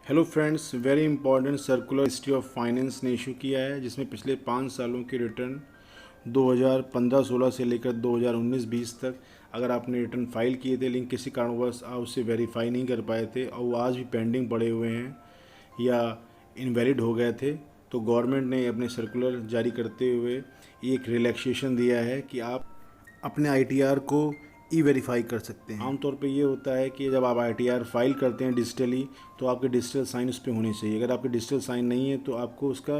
Hello friends, very important circular history of finance ने issue किया है, जिसमें पिछले 5 सालों के रिटर्न 2015-16 से लेकर 2019-20 तक अगर आपने रिटर्न फाइल किए थे लेकिन किसी कारणवश आप उसे वेरीफाई नहीं कर पाए थे और वो आज भी पेंडिंग पड़े हुए हैं या इनवैलिड हो गए थे, तो गवर्नमेंट ने अपने सर्कुलर जारी करते हुए एक रिलैक्सेशन दिया है कि आप अपने आईटीआर को ई वेरीफाई कर सकते हैं। आमतौर पे ये होता है कि जब आप आईटीआर फाइल करते हैं डिजिटली, तो आपके डिजिटल साइन उस पर होने चाहिए। अगर आपके डिजिटल साइन नहीं है तो आपको उसका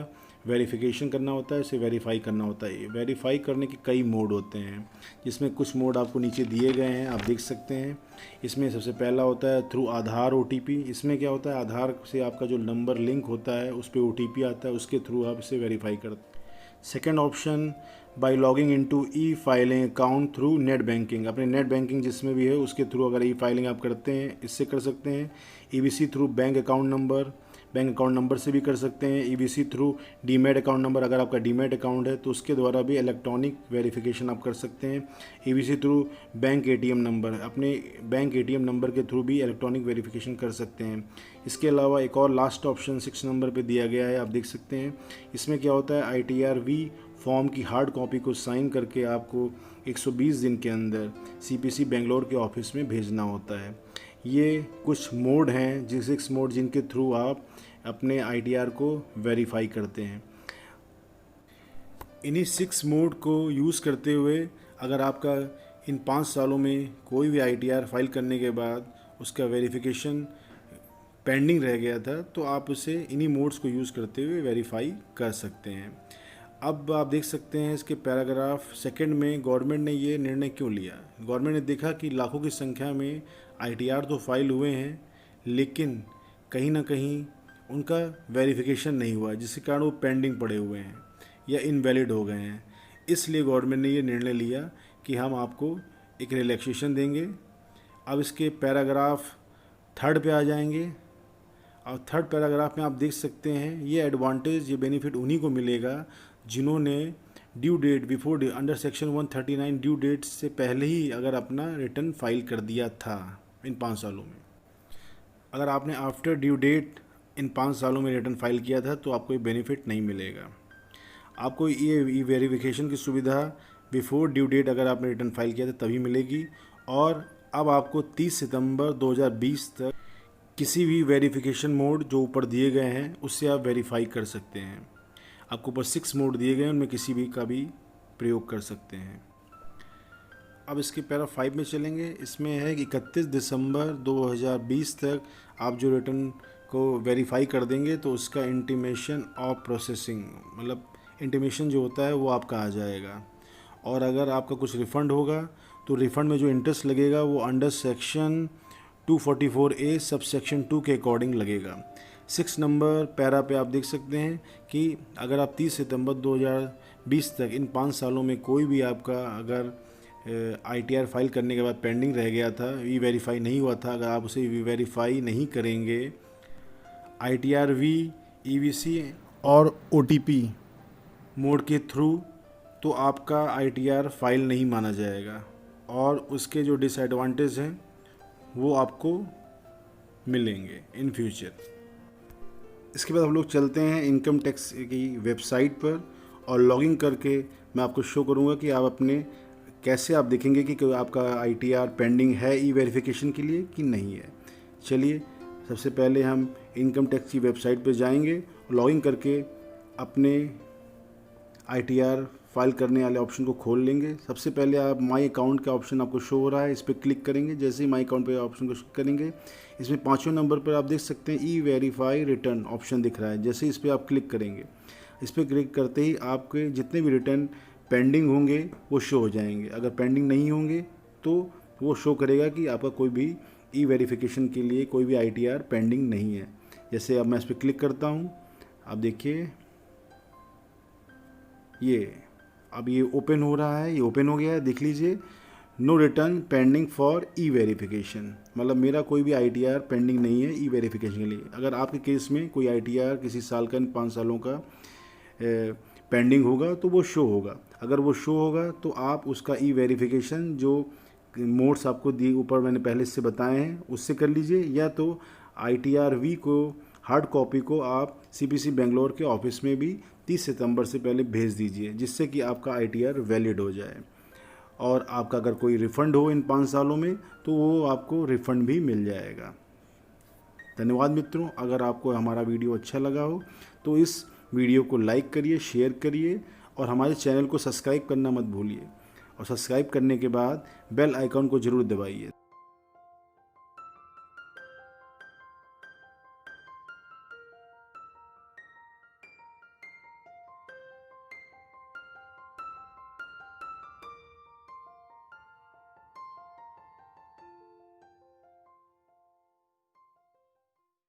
वेरिफिकेशन करना होता है, इसे वेरीफाई करना होता है। वेरीफाई करने के कई मोड होते हैं, जिसमें कुछ मोड आपको नीचे दिए गए हैं, आप देख सकते हैं। इसमें सबसे पहला होता है थ्रू आधार ओटीपी। इसमें क्या होता है, आधार से आपका जो नंबर लिंक होता है उस पर ओटीपी आता है, उसके थ्रू आप इसे वेरीफाई करते हैं। Second option, by logging into e filing account through net banking. अपने नेट बैंकिंग जिसमें भी है उसके थ्रू अगर ई फाइलिंग आप करते हैं, इससे कर सकते हैं। EBC through bank account number से भी कर सकते हैं। EBC through demat account number, अगर आपका डीमैट अकाउंट है तो उसके द्वारा भी इलेक्ट्रॉनिक वेरिफिकेशन आप कर सकते हैं। EBC through bank ATM number, अपने बैंक एटीएम नंबर के थ्रू भी इलेक्ट्रॉनिक वेरिफिकेशन कर सकते हैं। इसके अलावा एक और लास्ट ऑप्शन 6 नंबर पे दिया गया है, आप देख सकते हैं। इसमें क्या होता है, ITR-V फॉर्म की हार्ड कॉपी को साइन करके आपको 120 दिन के अंदर CPC बेंगलोर के ऑफिस में भेजना होता है। ये कुछ मोड हैं, 6 मोड जिनके थ्रू आप अपने ITR को वेरीफाई करते हैं। इन्हीं 6 मोड को यूज़ करते हुए अगर आपका इन 5 सालों में कोई भी ITR फाइल करने के बाद उसका वेरिफिकेशन पेंडिंग रह गया था, तो आप उसे इन्हीं मोड्स को यूज़ करते हुए वेरीफाई कर सकते हैं। अब आप देख सकते हैं इसके पैराग्राफ सेकंड में गवर्नमेंट ने ये निर्णय क्यों लिया। गवर्नमेंट ने देखा कि लाखों की संख्या में ITR तो फाइल हुए हैं, लेकिन कहीं ना कहीं उनका वेरिफिकेशन नहीं हुआ, जिसके कारण वो पेंडिंग पड़े हुए हैं या इनवैलिड हो गए हैं। इसलिए गवर्नमेंट ने ये निर्णय लिया कि हम आपको एक रिलैक्सेशन देंगे। अब इसके पैराग्राफ थर्ड पे आ जाएंगे, और थर्ड पैराग्राफ में आप देख सकते हैं ये एडवांटेज, ये बेनिफिट उन्हीं को मिलेगा जिन्होंने due date before under section 139 due date से पहले ही अगर अपना रिटर्न फाइल कर दिया था इन 5 सालों में। अगर आपने आफ्टर ड्यू डेट इन 5 सालों में रिटर्न फाइल किया था तो आपको ये बेनिफिट नहीं मिलेगा। आपको ये वेरिफिकेशन की सुविधा बिफोर ड्यू डेट अगर आपने रिटर्न फाइल किया था तभी मिलेगी। और अब आपको 30 सितंबर 2020 तक किसी भी वेरिफिकेशन मोड जो ऊपर दिए गए हैं उससे आप वेरीफाई कर सकते हैं। आपको ऊपर 6 मोड दिए गए हैं, उनमें किसी भी का भी प्रयोग कर सकते हैं। अब इसके पैरा 5 में चलेंगे। इसमें है कि 31 दिसंबर 2020 तक आप जो रिटर्न को वेरीफाई कर देंगे तो उसका इंटीमेशन ऑफ प्रोसेसिंग, मतलब इंटीमेशन जो होता है वो आपका आ जाएगा। और अगर आपका कुछ रिफ़ंड होगा तो रिफ़ंड में जो इंटरेस्ट लगेगा वो under section 244A sub section 2 के अकॉर्डिंग लगेगा। 6 नंबर पैरा पे आप देख सकते हैं कि अगर आप 30 सितंबर 2020 तक इन 5 सालों में कोई भी आपका अगर ITR फाइल करने के बाद पेंडिंग रह गया था, ई वेरीफाई नहीं हुआ था, अगर आप उसे वेरीफाई नहीं करेंगे ITR-V, EVC और OTP मोड के थ्रू, तो आपका ITR फाइल नहीं माना जाएगा और उसके जो डिसएडवांटेज हैं वो आपको मिलेंगे इन फ्यूचर। इसके बाद हम लोग चलते हैं इनकम टैक्स की वेबसाइट पर और लॉगिन करके मैं आपको शो करूंगा कि आप अपने कैसे आप देखेंगे कि आपका ITR पेंडिंग है ई वेरिफिकेशन के लिए कि नहीं है। चलिए, सबसे पहले हम इनकम टैक्स की वेबसाइट पर जाएंगे और लॉगिन करके अपने ITR फाइल करने वाले ऑप्शन को खोल लेंगे। सबसे पहले आप माई अकाउंट का ऑप्शन आपको शो हो रहा है, इस पर क्लिक करेंगे। जैसे ही माई अकाउंट पे ऑप्शन को क्लिक करेंगे, इसमें 5वें नंबर पर आप देख सकते हैं ई वेरीफाई रिटर्न ऑप्शन दिख रहा है। जैसे ही इस पर आप क्लिक करेंगे, इस पर क्लिक करते ही आपके जितने भी रिटर्न पेंडिंग होंगे वो शो हो जाएंगे। अगर पेंडिंग नहीं होंगे तो वो शो करेगा कि आपका कोई भी ई वेरिफिकेशन के लिए कोई भी ITR पेंडिंग नहीं है। जैसे अब मैं इस पर क्लिक करता हूँ, आप देखिए ये अब ये ओपन हो रहा है, ये ओपन हो गया है, देख लीजिए। No return pending for e verification, मतलब मेरा कोई भी ITR पेंडिंग नहीं है ई वेरिफिकेशन के लिए। अगर आपके केस में कोई ITR किसी साल का 5 सालों का पेंडिंग होगा तो वो शो होगा। अगर वो शो होगा तो आप उसका ई वेरिफिकेशन जो मोड्स आपको दिए ऊपर मैंने पहले से बताए हैं उससे कर लीजिए, या तो ITR-V को हार्ड कॉपी को आप CPC बेंगलोर के ऑफिस में भी 30 सितंबर से पहले भेज दीजिए, जिससे कि आपका ITR वैलिड हो जाए। और आपका अगर कोई रिफ़ंड हो इन 5 सालों में तो वो आपको रिफ़ंड भी मिल जाएगा। धन्यवाद मित्रों। अगर आपको हमारा वीडियो अच्छा लगा हो तो इस वीडियो को लाइक करिए, शेयर करिए और हमारे चैनल को सब्सक्राइब करना मत भूलिए। और सब्सक्राइब करने के बाद बेल आइकॉन को ज़रूर दबाइए।